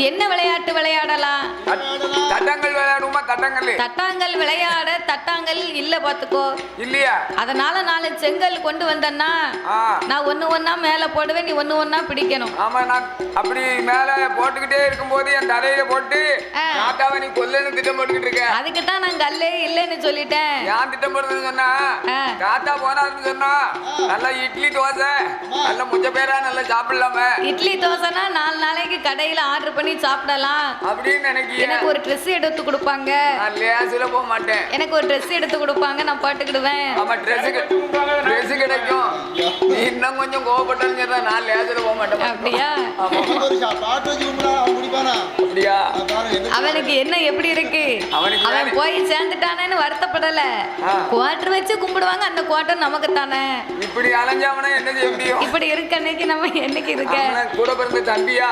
என்ன விளையாட்டு விளையாடலாம்? தட்டாங்கல் விளையாடுமா? தட்டாங்கல் விளையாட தட்டாங்கல் இல்ல பாத்துக்கோ. இல்லையா? அதனால 4 செங்கல் கொண்டு வந்தேன்னா நான் ஒண்ணு ஒண்ணா மேல போடுவேன், நீ ஒண்ணு ஒண்ணா பிடிக்கணும். ஆமா, நான் அப்படி மேல போட்டுக்கிட்டே இருக்கும்போது என் தலையில போட்டு தாத்தாவை நீ கொல்லுன்னு திட்டம் போட்டுக்கிட்டு இருக்க. அதுக்கு தான் நான் கல்லே இல்லைன்னு சொல்லிட்டேன். ஏன் திட்டம் போடுறதுன்னு சொன்னா, தாத்தா போனாருன்னு சொன்னா நல்லா இட்லி தோசை நல்ல முச்ச பேரா நல்லா சாப்பிடலாமே. இட்லி தோசைனா 4 நாளைக்கு கடையில ஆர்டர் பண்ணி சாப்பிடலாம் அப்படின்னு நினைக்கிறேன். எனக்கு ஒரு ட்ரெஸ் எடுத்து கொடுப்பாங்க. நான் லேசில போக மாட்டேன். எனக்கு ஒரு ட்ரெஸ் எடுத்து கொடுப்பாங்க, நான் போட்டுக்கிடுவேன். ஆமா, ட்ரெஸ் கிடைக்கும். நீ இன்னும் கொஞ்சம் கோவப்பட்டேன்னு சொன்னா நான் லேசில போக மாட்டேன். அப்படியா? அப்படியா? அவனுக்கு என்ன எப்படி இருக்கு? அவன் போய் சேர்ந்துட்டானேன்னு வருத்தப்படல. குவார்டர் வச்சு கும்பிடுவாங்க, அந்த குவார்டர் நமக்கு தானே. இப்படி அலைஞ்சாவனா என்ன செய்ய முடியும்? இப்படி இருக்க அன்னைக்கு நம்ம என்னைக்கு இருக்க கூட பிறந்த தம்பியா